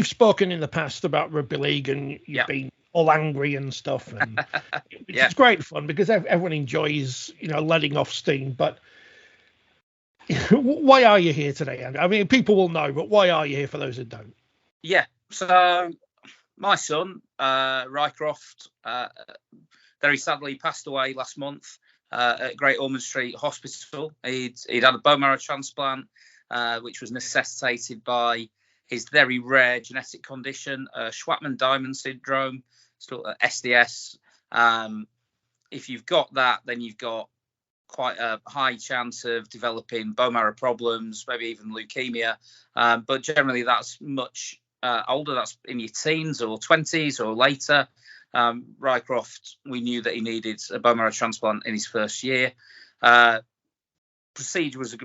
we've spoken in the past about rugby league, and you've been all angry and stuff, and it's great fun because everyone enjoys, letting off steam. But why are you here today, Andrew? I mean, people will know, but why are you here for those who don't? Yeah. So my son, Rycroft, very sadly passed away last month at Great Ormond Street Hospital. He'd had a bone marrow transplant, which was necessitated by his very rare genetic condition, Shwachman Diamond Syndrome, SDS. If you've got that, then you've got quite a high chance of developing bone marrow problems, maybe even leukemia. But generally, that's much older. That's in your teens or 20s or later. Rycroft, we knew that he needed a bone marrow transplant in his first year. Procedure was,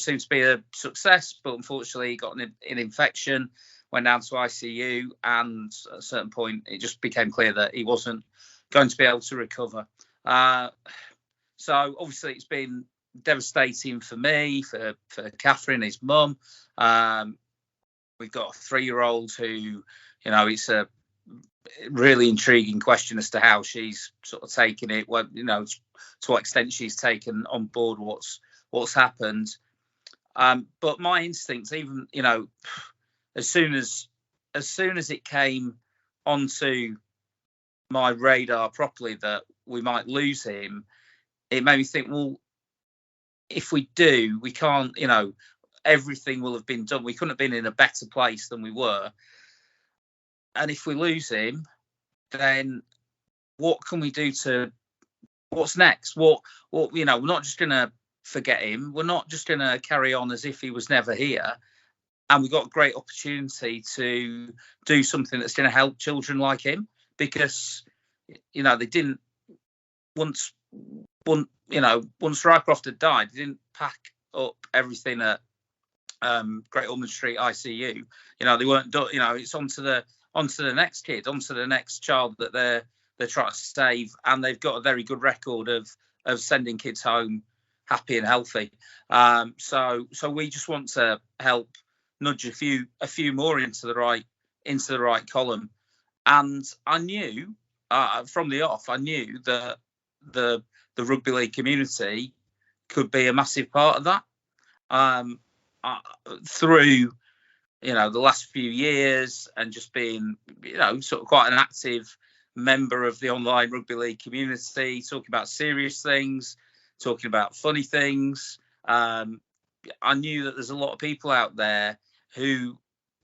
seemed to be a success, but unfortunately he got an infection, went down to ICU, and at a certain point it just became clear that he wasn't going to be able to recover. So obviously it's been devastating for me, for Catherine, his mum. We've got a 3-year-old who, it's a really intriguing question as to how she's sort of taken it, to what extent she's taken on board what's happened. But my instincts, even, as soon as it came onto my radar properly that we might lose him, it made me think, well, if we do, we can't, everything will have been done. We couldn't have been in a better place than we were. And if we lose him, then what can we do what's next? We're not just going to forget him. We're not just going to carry on as if he was never here. And we've got a great opportunity to do something that's going to help children like him, because, they didn't, once Rycroft had died, they didn't pack up everything at Great Ormond Street ICU. They weren't done. It's onto the next kid, onto the next child that they're trying to save, and they've got a very good record of sending kids home happy and healthy. So we just want to help nudge a few more into the right column. And I knew from the off, I knew that the rugby league community could be a massive part of that. Through the last few years, and just being sort of quite an active member of the online rugby league community, talking about serious things, talking about funny things. I knew that there's a lot of people out there who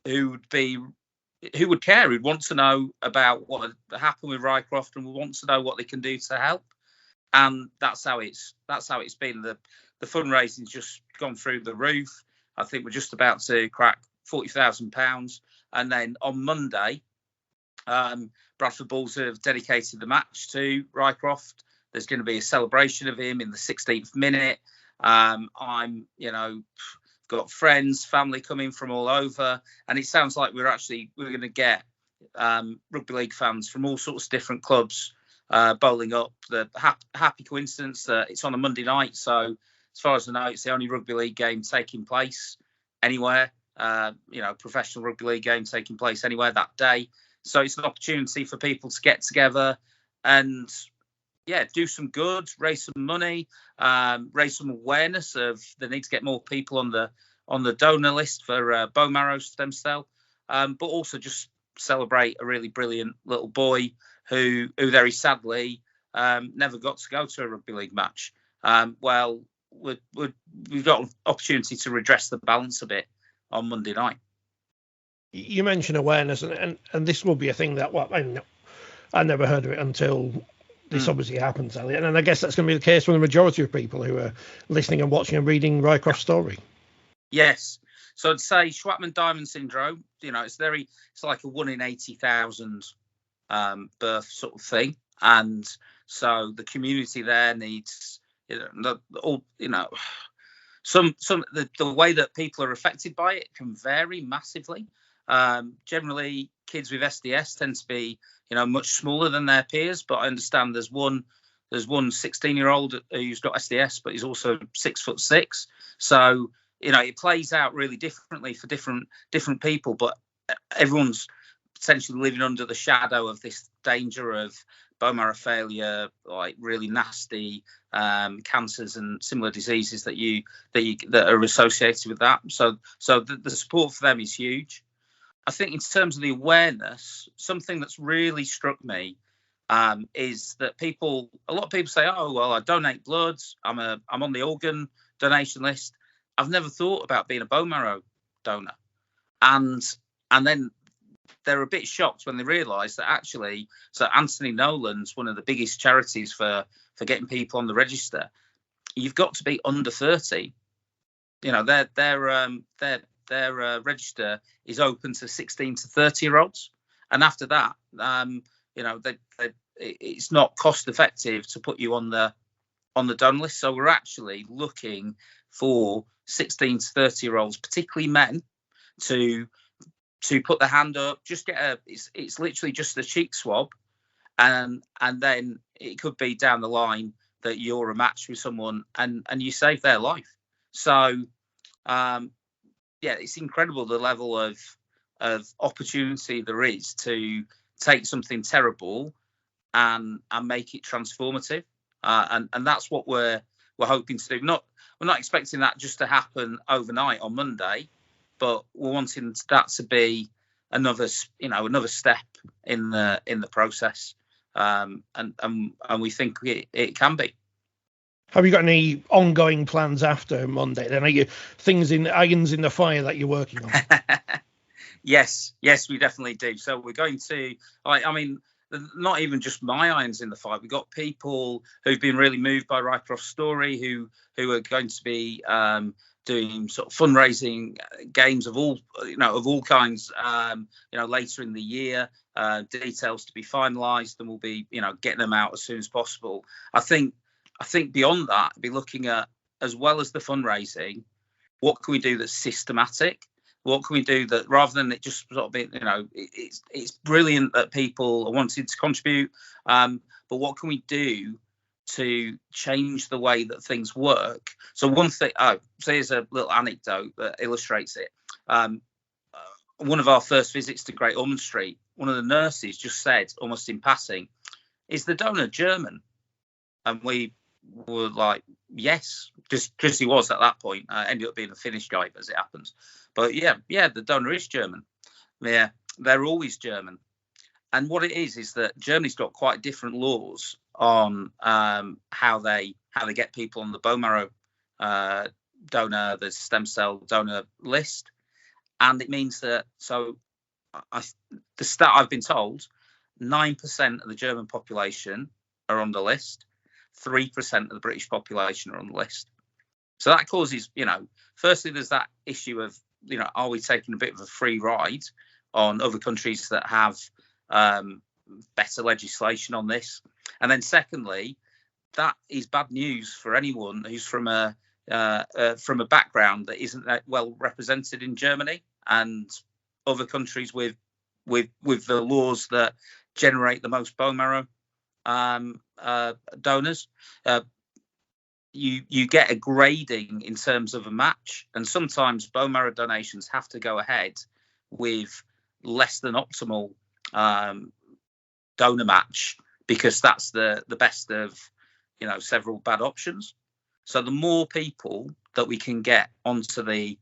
would care, who'd want to know about what happened with Rycroft, and would want to know what they can do to help. And that's how it's been. The fundraising's just gone through the roof. I think we're just about to crack £40,000. And then on Monday, Bradford Bulls have dedicated the match to Rycroft. There's going to be a celebration of him in the 16th minute. I'm, got friends, family coming from all over, and it sounds like we're going to get rugby league fans from all sorts of different clubs bowling up. The happy coincidence that it's on a Monday night, so as far as I know, it's the only rugby league game taking place anywhere. Professional rugby league game taking place anywhere that day. So it's an opportunity for people to get together and do some good, raise some money, raise some awareness of the need to get more people on the donor list for bone marrow stem cell, but also just celebrate a really brilliant little boy who very sadly never got to go to a rugby league match. We've got an opportunity to redress the balance a bit on Monday night. You mentioned awareness, and this will be a thing that I never heard of it until this obviously happens, Elliot. And I guess that's going to be the case for the majority of people who are listening and watching and reading Rycroft's story. Yes. So I'd say Shwachman Diamond Syndrome, it's like a 1 in 80,000 birth sort of thing. And so the community there needs, the way that people are affected by it can vary massively. Generally, kids with SDS tend to be, much smaller than their peers. But I understand there's one 16-year-old who's got SDS, but he's also 6'6". So it plays out really differently for different people. But everyone's potentially living under the shadow of this danger of bone marrow failure, like really nasty cancers and similar diseases that are associated with that. So the support for them is huge. I think in terms of the awareness, something that's really struck me is that a lot of people say, "Oh, well, I donate blood. I'm on the organ donation list. I've never thought about being a bone marrow donor," and then they're a bit shocked when they realise that actually, so Anthony Nolan's one of the biggest charities for getting people on the register. You've got to be under 30. You know, their register is open to 16 to 30-year-olds, and after that, you know, it's not cost effective to put you on the donor list. So we're actually looking for 16 to 30-year-olds, particularly men, to put their hand up, just get it's literally just a cheek swab, and then it could be down the line that you're a match with someone and you save their life. So it's incredible the level of opportunity there is to take something terrible and make it transformative, and that's what we're hoping to do. We're not expecting that just to happen overnight on Monday, but we're wanting that to be another step in the process, and we think it can be. Have you got any ongoing plans after Monday? Then are you irons in the fire that you're working on? Yes, we definitely do. So we're going to, I mean, not even just my irons in the fire. We've got people who've been really moved by Rycroft's story, who are going to be doing sort of fundraising games of all kinds, later in the year. Details to be finalised, and we'll be, getting them out as soon as possible. I think beyond that, be looking at, as well as the fundraising, what can we do that's systematic? What can we do that, rather than it just sort of being, it's brilliant that people are wanting to contribute, but what can we do to change the way that things work? So one thing, so here's a little anecdote that illustrates it. One of our first visits to Great Ormond Street, one of the nurses just said, almost in passing, "Is the donor German?" And we were like, yes, just because he was at that point. Ended up being a Finnish guy, as it happens. But yeah, the donor is German. Yeah, they're always German. And what it is that Germany's got quite different laws on how they get people on the bone marrow donor, the stem cell donor list. And it means that, so the stat I've been told, 9% of the German population are on the list. 3% of the British population are on the list. So that causes, firstly, there's that issue of, are we taking a bit of a free ride on other countries that have better legislation on this? And then secondly, that is bad news for anyone who's from a background that isn't that well represented in Germany and other countries with the laws that generate the most bone marrow donors. You get a grading in terms of a match, and sometimes bone marrow donations have to go ahead with less than optimal donor match, because that's the best of several bad options. So the more people that we can get onto the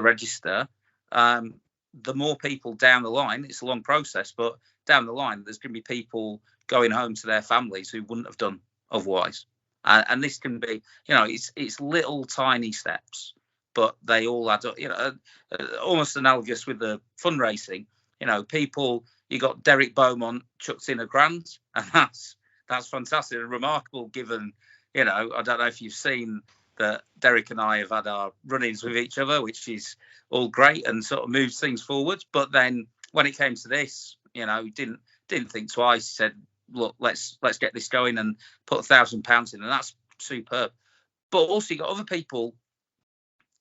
register, the more people down the line, it's a long process, but down the line there's going to be people going home to their families who wouldn't have done otherwise. And this can be, it's little tiny steps, but they all add up, almost analogous with the fundraising. People, you got Derek Beaumont chucked in £1,000, and that's fantastic and remarkable, given, I don't know if you've seen that Derek and I have had our run-ins with each other, which is all great and sort of moves things forward. But then when it came to this, he didn't think twice. He said, look, let's get this going, and put £1,000 in, and that's superb. But also you got other people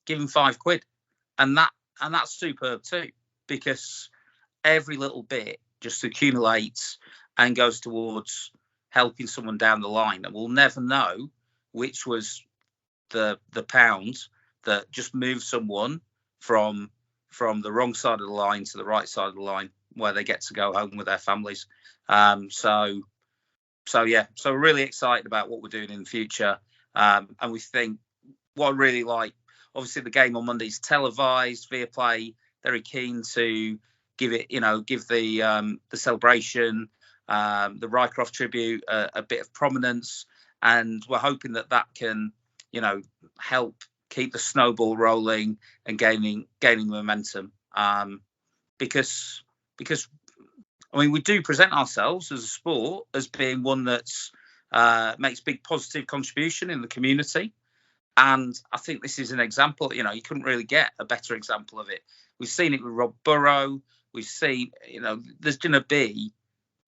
giving £5, and that's superb too, because every little bit just accumulates and goes towards helping someone down the line, and we'll never know which was the pound that just moved someone from from the wrong side of the line to the right side of the line, where they get to go home with their families. So we're really excited about what we're doing in the future. And we think what I really like, obviously the game on Monday is televised via Play. Very keen to give the celebration, the Rycroft tribute a bit of prominence, and we're hoping that can, help keep the snowball rolling and gaining momentum. Because I mean, we do present ourselves as a sport as being one that's makes big positive contribution in the community. And I think this is an example, you couldn't really get a better example of it. We've seen it with Rob Barrow. We've seen, there's going to be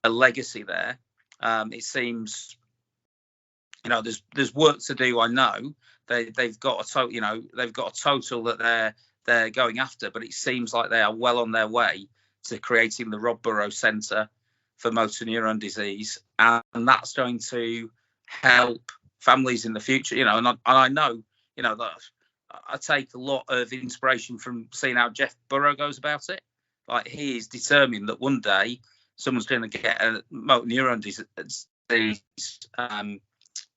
a legacy there. It seems, there's work to do. I know they've got a total that they're going after, but it seems like they are well on their way to creating the Rob Barrow Centre for motor neuron disease, and that's going to help families in the future. And I know, that I take a lot of inspiration from seeing how Jeff Burrow goes about it. Like, he is determined that one day someone's going to get a motor neuron disease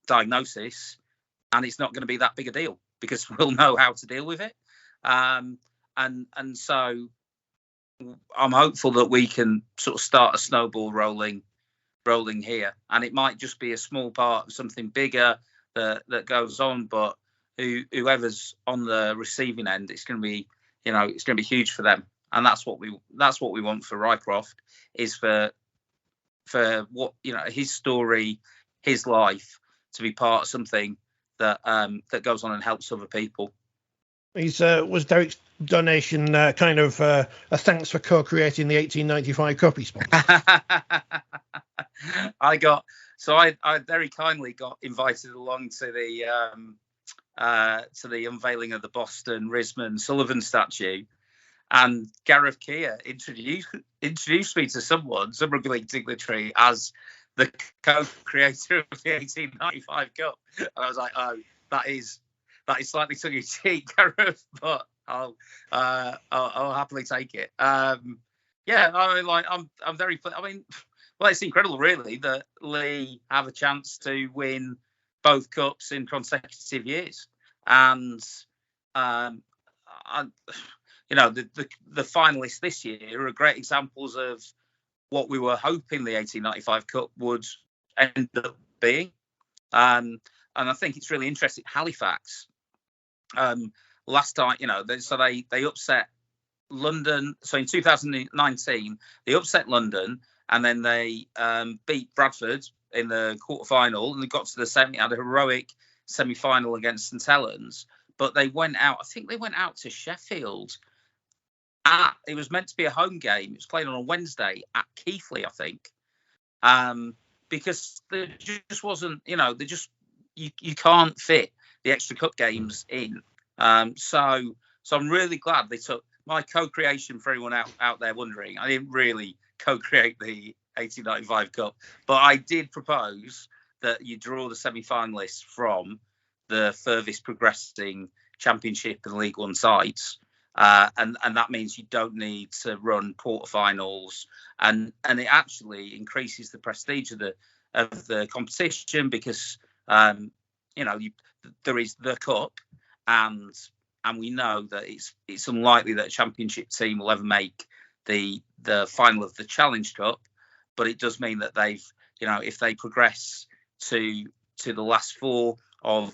diagnosis, and it's not going to be that big a deal because we'll know how to deal with it. And so I'm hopeful that we can sort of start a snowball rolling here, and it might just be a small part of something bigger that goes on. But whoever's on the receiving end, it's going to be, it's going to be huge for them, and that's what we want for Rycroft, is for what, his story, his life, to be part of something that goes on and helps other people. Was Derek's donation kind of a thanks for co-creating the 1895 Cup he sponsored? I very kindly got invited along to the unveiling of the Boston Risman Sullivan statue, and Gareth Keir introduced me to some Rugby League dignitary, as the co-creator of the 1895 Cup, and I was like, oh, that is slightly tongue in cheek, Gareth, but I'll happily take it. I'm very. I mean, well, it's incredible, really, that Lee have a chance to win both cups in consecutive years, and the finalists this year are great examples of what we were hoping the 1895 Cup would end up being. And I think it's really interesting. Halifax, last time, they upset London. So in 2019, they upset London, and then they beat Bradford in the quarterfinal, and they got to the semi. Had a heroic semi-final against St Helens, but they went out. I think they went out to Sheffield. It was meant to be a home game. It was played on a Wednesday at Keighley, I think, because there just wasn't, you can't fit the extra cup games in. So I'm really glad they took my co-creation. For everyone out there wondering, I didn't really co-create the 1895 Cup, but I did propose that you draw the semi-finalists from the furthest progressing Championship and League One sides. And that means you don't need to run quarterfinals, and it actually increases the prestige of the competition, because there is the cup, and we know that it's unlikely that a championship team will ever make the final of the Challenge Cup, but it does mean that they've, if they progress to the last four of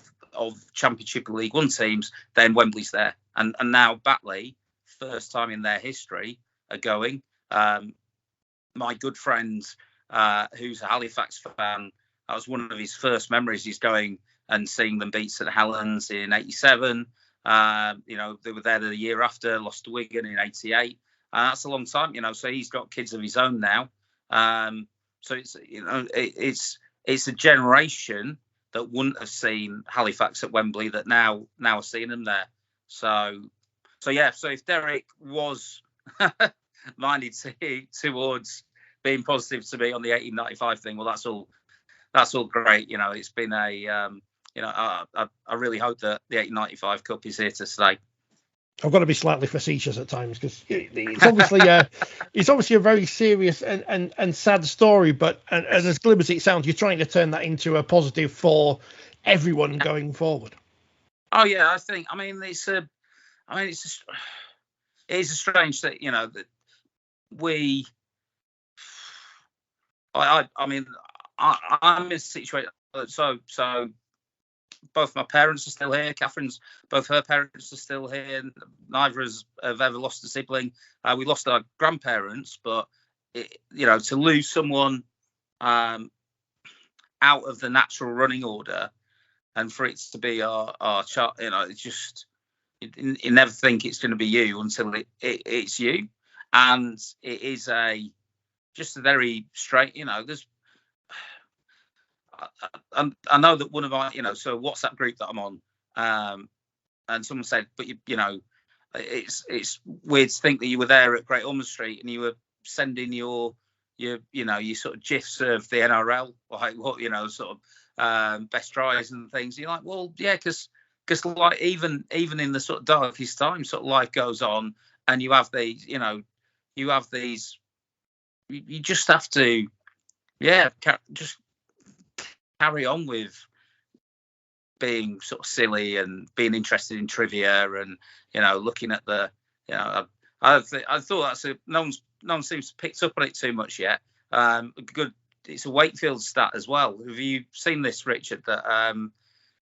Championship and League One teams, then Wembley's there. And now Batley, first time in their history, are going. My good friend, who's a Halifax fan, that was one of his first memories. He's going and seeing them beat St Helens in '87. They were there the year after, lost to Wigan in '88. That's a long time, So he's got kids of his own now. So it's a generation that wouldn't have seen Halifax at Wembley that now are seeing them there. So if Derek was minded towards being positive to me on the 1895 thing, well, that's all great. It's been I really hope that the 1895 Cup is here to stay. I've got to be slightly facetious at times because it's obviously a very serious and sad story. But and as glib as it sounds, you're trying to turn that into a positive for everyone going forward. Oh yeah, I mean it's a strange thing, that we. I'm in a situation. So both my parents are still here. Both her parents are still here. Neither of us have ever lost a sibling. We lost our grandparents, but to lose someone out of the natural running order, and for it to be our child, it's just you never think it's going to be you until it's you, and it is just a very straight. There's. I know that one of our, so WhatsApp group that I'm on, and someone said, but it's weird to think that you were there at Great Ormond Street and you were sending your sort of gifs of the NRL, like what sort of best tries and things. You're like, well, yeah, because like even in the sort of darkest times, sort of life goes on, and you have these, you just have to, just carry on with being sort of silly and being interested in trivia and looking at the I thought no one seems to picked up on it too much yet. Good, it's a Wakefield stat as well. Have you seen this, Richard? That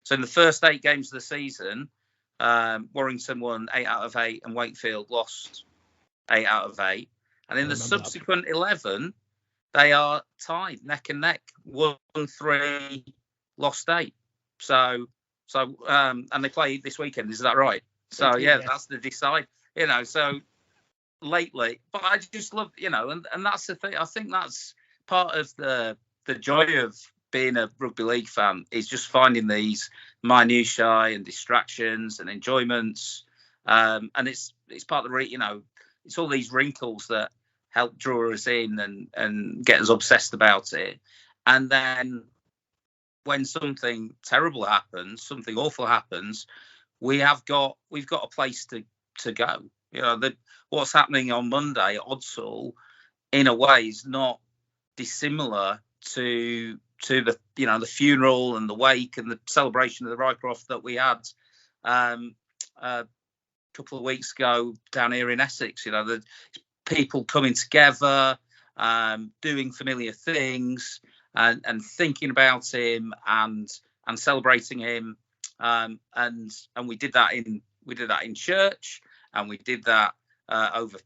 so in the first 8 games of the season, Warrington won 8 out of 8 and Wakefield lost 8 out of 8, and in the subsequent 11. They are tied neck and neck, 1-3, lost 8. So, and they play this weekend. Is that right? So yeah, that's the decide. So lately, but I just love, and that's the thing. I think that's part of the joy of being a rugby league fan is just finding these minutiae and distractions and enjoyments. And it's part of the it's all these wrinkles that help draw us in and get us obsessed about it. And then when something terrible happens, something awful happens, we've got a place to go. What's happening on Monday at Odsal, in a way, is not dissimilar to the the funeral and the wake and the celebration of the Rycroft that we had a couple of weeks ago down here in Essex. The people coming together, doing familiar things, and thinking about him and celebrating him, and we did that in church, and we did that over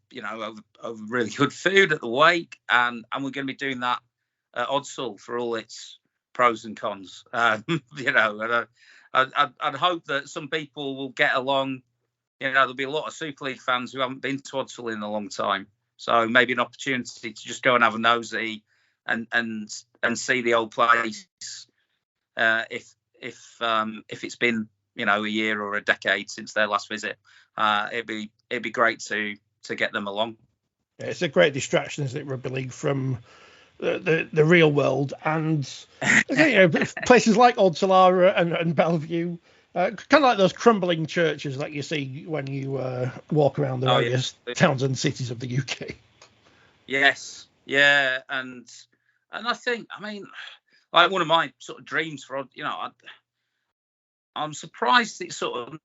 really good food at the wake, and we're going to be doing that at Odsal for all its pros and cons. And I'd hope that some people will get along. There'll be a lot of Super League fans who haven't been to Odsal in a long time. So maybe an opportunity to just go and have a nosy and see the old place. If it's been a year or a decade since their last visit, it'd be great to get them along. Yeah, it's a great distraction, isn't it, rugby league from the real world, and places like Odsal and Bellevue. Kind of like those crumbling churches that you see when you walk around the various towns and cities of the UK. Yes, yeah, and I think, like one of my sort of dreams for, I'm surprised it's sort of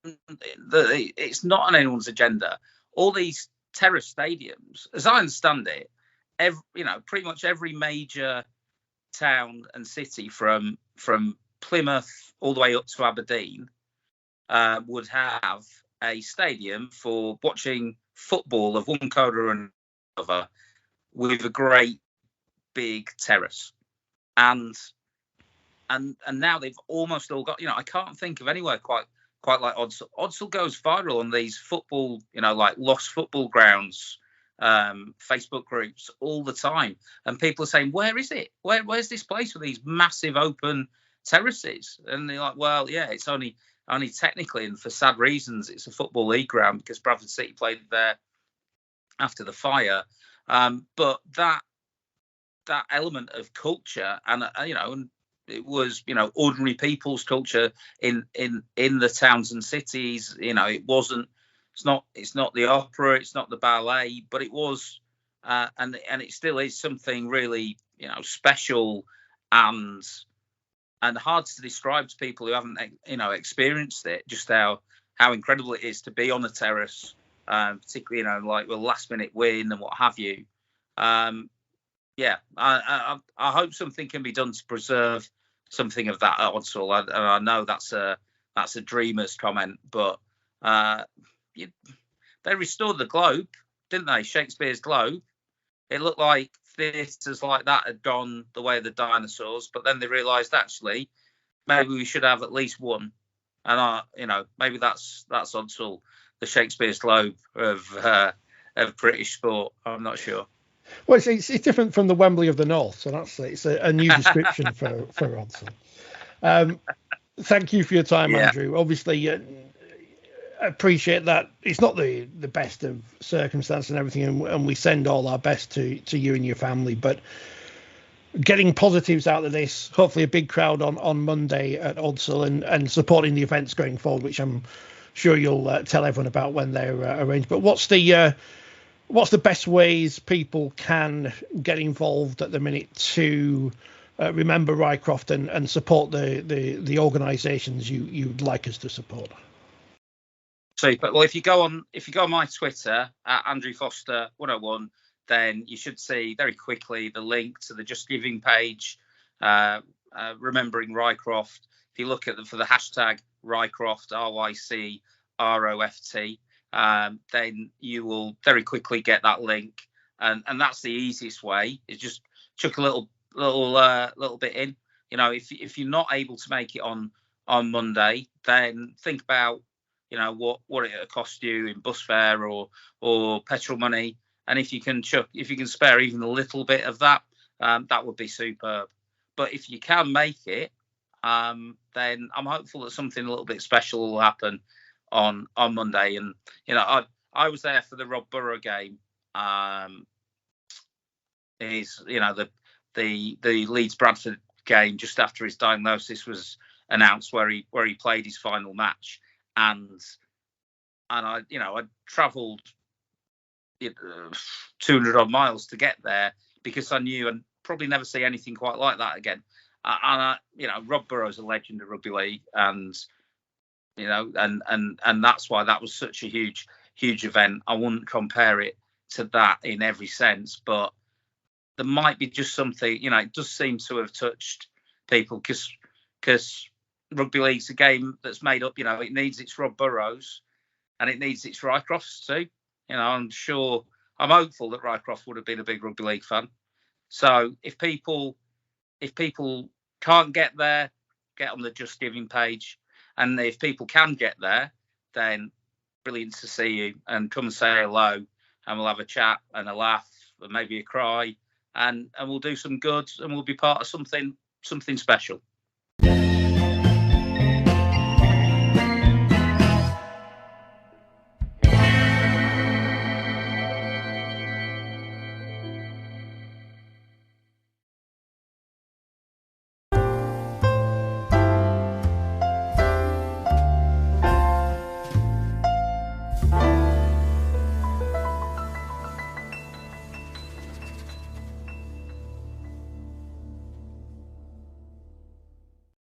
that it's not on anyone's agenda. All these terrace stadiums, as I understand it, pretty much every major town and city from Plymouth all the way up to Aberdeen would have a stadium for watching football of one colour or another, with a great big terrace, and now they've almost all got. I can't think of anywhere quite like Odsal. Odsal goes viral on these football, like lost football grounds, Facebook groups all the time, and people are saying, "Where is it? Where's this place with these massive open terraces?" And they're like, "Well, yeah, it's only technically, and for sad reasons, it's a football league ground because Bradford City played there after the fire." But that element of culture, and it was ordinary people's culture in the towns and cities. It wasn't It's not the opera, it's not the ballet, but it was, and it still is something really, special and hard to describe to people who haven't, experienced it. Just how incredible it is to be on a terrace, particularly, like a last minute win and what have you. Yeah, I hope something can be done to preserve something of that at Odsal. I know that's a dreamer's comment, but they restored the Globe, didn't they? Shakespeare's Globe. It looked like theatres like that had gone the way of the dinosaurs, but then they realised actually maybe we should have at least one, and maybe that's Odsal, the Shakespeare's Globe of British sport. I'm not sure. Well, it's different from the Wembley of the North, so it's a new description for Odsal. Thank you for your time, Andrew. Obviously, I appreciate that it's not the best of circumstances and everything, and we send all our best to you and your family. But getting positives out of this, hopefully a big crowd on Monday at Odsal, and supporting the events going forward, which I'm sure you'll tell everyone about when they're arranged. But what's the best ways people can get involved at the minute to remember Rycroft and support the organisations you'd like us to support? Super. Well, if you go on my Twitter at Andrew Foster 101, then you should see very quickly the link to the Just Giving page, remembering Rycroft. If you look for the hashtag Rycroft, RYCROFT, then you will very quickly get that link, and that's the easiest way. Is just chuck a little bit in. If you're not able to make it on Monday, then think about what it'll cost you in bus fare or petrol money, and if you can spare even a little bit of that, that would be superb. But if you can make it, then I'm hopeful that something a little bit special will happen on Monday. And I was there for the Rob Barrow game. The Leeds Bradford game just after his diagnosis was announced, where he played his final match, and I travelled 200 odd miles to get there because I knew I'd probably never see anything quite like that again. Rob Barrow's a legend of rugby league, and that's why that was such a huge event. I wouldn't compare it to that in every sense, but there might be just something, it does seem to have touched people because rugby league's a game that's made up, it needs its Rob Burrows and it needs its Rycrofts too. I'm hopeful that Rycroft would have been a big rugby league fan. So if people can't get there, get on the Just Giving page. And if people can get there, then brilliant to see you, and come and say hello, and we'll have a chat and a laugh and maybe a cry, and we'll do some good, and we'll be part of something special.